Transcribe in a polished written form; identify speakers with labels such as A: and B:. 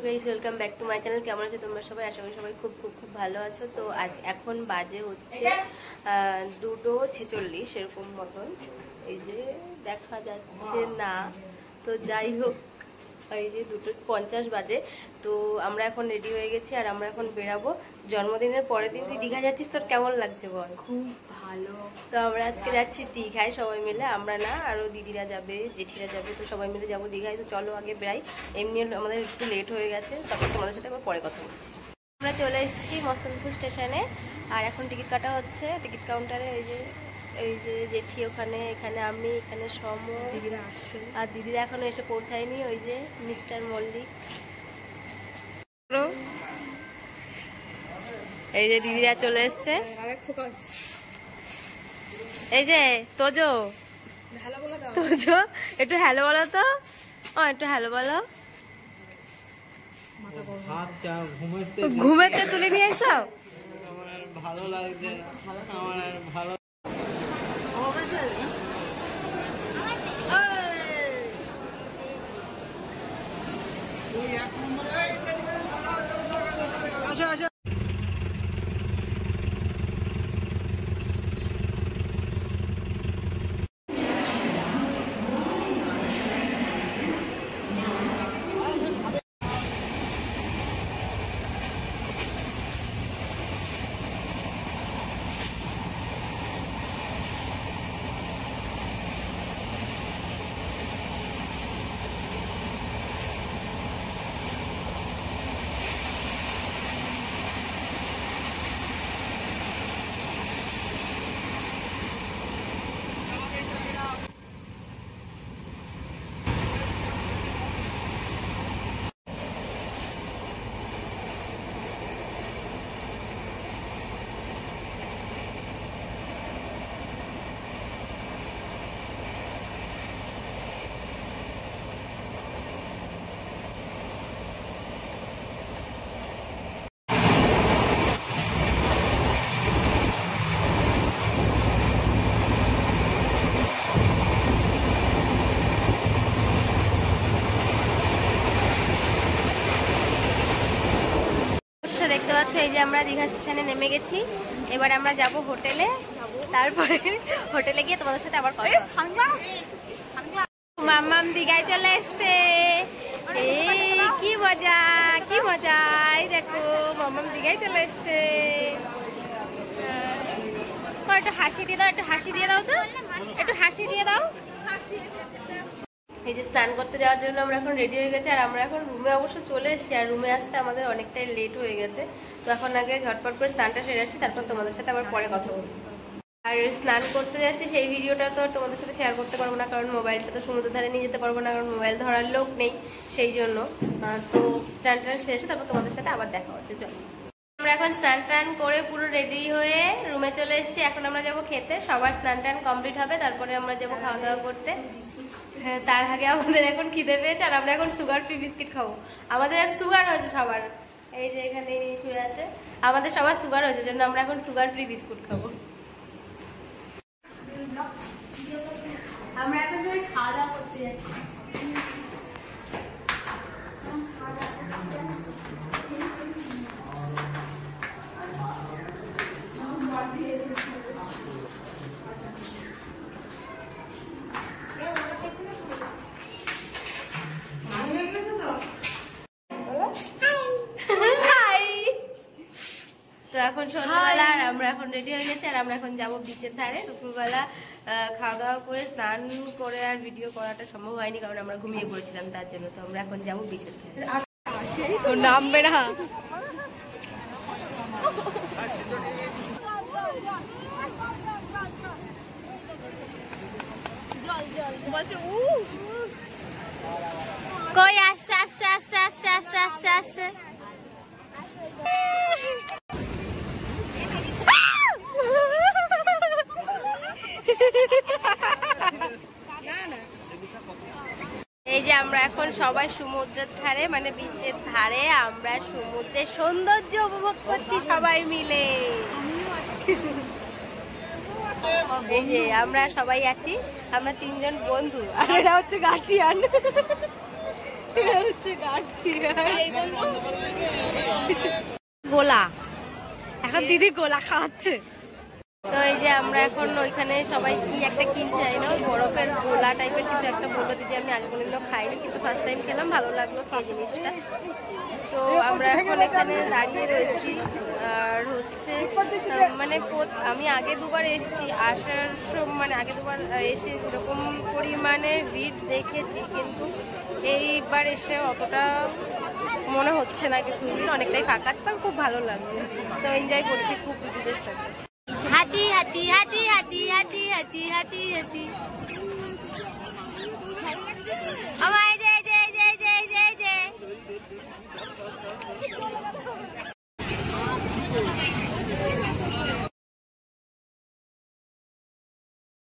A: Guys welcome back to my channel. কেমন আছো তোমরা সবাই? আশা করি সবাই খুব খুব খুব ভালো আছো। তো আজ এখন বাজে হচ্ছে 2:46 এরকম মতন, এই যে দেখা যাচ্ছে না, তো যাই হোক এই যে 2:50 বাজে। তো আমরা এখন রেডি হয়ে গেছি আর আমরা এখন বেরাবো জন্মদিনের পরের দিন। তুই দীঘা যাচ্ছিস, তোর কেমন লাগছে বল?
B: খুব ভালো।
A: তো আমরা আজকে যাচ্ছি দীঘায় সবাই মিলে, আমরা না আরও দিদিরা যাবে, জেঠিরা যাবে, তো সবাই মিলে যাবো দীঘায়। তো চলো আগে বেরাই, এমনি আমাদের একটু লেট হয়ে গেছে, তারপর তোমাদের সাথে আবার পরে কথা বলছি। আমরা চলে এসেছি মস্তনপুর স্টেশনে আর এখন টিকিট কাটা হচ্ছে টিকিট কাউন্টারে। এই যে জেঠি ওখানে, এখানে আমি, এখানে সম,
B: দিদিরা আসছে
A: আর দিদিরা এখনো এসে পৌঁছায়নি। ওই যে মিস্টার মল্লিক, এই যে দিদিরা চলে এসছে। এই যে তোজো, তোজো একটু হ্যালো বলো তো। ও একটু হ্যালো বলো। ঘুমেতে তুলে নিয়ে এসো।
C: ভালো লাগছে, আমার ভালো।
A: দেখতে পাচ্ছ এই যে আমরা দীঘা স্টেশনে নেমে গেছি। এবার আমরা যাব হোটেলে, তারপরে হোটেলে গিয়ে তোমাদের সাথে আবার কথা। মাম্মাম দীঘায় চলে এসছে, কি মজা কি মজা। এই দেখো মাম্মাম দীঘায় চলে এসছে। একটু হাসি দিয়ে দাও, একটু হাসি দিয়ে দাও, তো একটু হাসি দিয়ে দাও। এই যে স্নান করতে যাওয়ার জন্য আমরা এখন রেডি হয়ে গেছি আর আমরা এখন রুমে অবশ্য চলে এসেছি। আর রুমে আসতে আমাদের অনেকটাই লেট হয়ে গেছে, তো এখন আগে ঝটপট করে স্নানটা সেরে আসছি, তারপর তোমাদের সাথে আবার পরে কথা বলবো। আর স্নান করতে যাচ্ছি সেই ভিডিওটা তো তোমাদের সাথে শেয়ার করতে পারবো না, কারণ মোবাইলটা তো সমুদ্রের ধারে নিয়ে যেতে পারবো না, কারণ মোবাইল ধরার লোক নেই সেই জন্য। তো স্নান টান সেরে এসে তারপর তোমাদের সাথে আবার দেখা হচ্ছে। চলো আমরা এখন স্নান টান করে পুরো রেডি হয়ে রুমে চলে এসেছি। এখন আমরা যাবো খেতে, সবার স্নান টান কমপ্লিট হবে, তারপরে আমরা যাবো খাওয়া দাওয়া করতে। হ্যাঁ, তার আগে আমাদের এখন খিদে পেয়েছে আর আমরা এখন সুগার ফ্রি বিস্কিট খাবো। আমাদের আর সুগার হয়েছে সবার, এই যে এখানে শুয়ে আছে, আমাদের সবার সুগার হয়েছে, জন্য আমরা এখন সুগার ফ্রি বিস্কুট খাবো। আমরা এখন সবাই খাওয়া দাওয়া করতে যাচ্ছি। তো এখন সন্ধ্যাবেলা আর আমরা এখন রেডি হয়ে গেছি আর আমরা এখন যাবো বিচের ধারে। দুপুরবেলা খাওয়া দাওয়া করে স্নান করে আর ভিডিও করাটা সম্ভব হয়নি, কারণ আমরা ঘুমিয়ে পড়েছিলাম, তার জন্য। তো আমরা এখন যাবো বিচের ধারে। তো নামবে না, কই আসছে আসছে আসছে আসছে আসছে আসছে আসছে। এই যে আমরা এখন সবাই সমুদ্রের ধারে, মানে বিচের ধারে, আমরা সমুদ্রের সৌন্দর্য উপভোগ করছি সবাই মিলে। এই যে আমরা সবাই আছি, আমরা 3 জন বন্ধু আর এটা হচ্ছে গার্জিয়ান।
B: গোলা এখন দিদি গোলা খাওয়াচ্ছে।
A: তো এই যে আমরা এখন ওইখানে সবাই কি একটা কিনতে যাই না, বরফের গোলা টাইপের কিছু একটা বললো দিদি, আমি আগে কোনোদিনও খাইনি কিন্তু ফার্স্ট টাইম খেলাম, ভালো লাগলো সেই জিনিসটা। তো আমরা এখন এখানে দাঁড়িয়ে রয়েছি আর হচ্ছে মানে আমি আগে দুবার এসেছি, আসার মানে আগে দুবার এসে যেরকম পরিমাণে ভিড় দেখেছি কিন্তু এইবার এসে অতটা মনে হচ্ছে না কিছু ভিড়, অনেকটাই ফাঁকা, খুব ভালো লাগছে। তো এনজয় করছি খুব দিদিদের সাথে।
B: হাতি হাতি হাতি হাতি হাতি হাতি হাতি হাতি আমার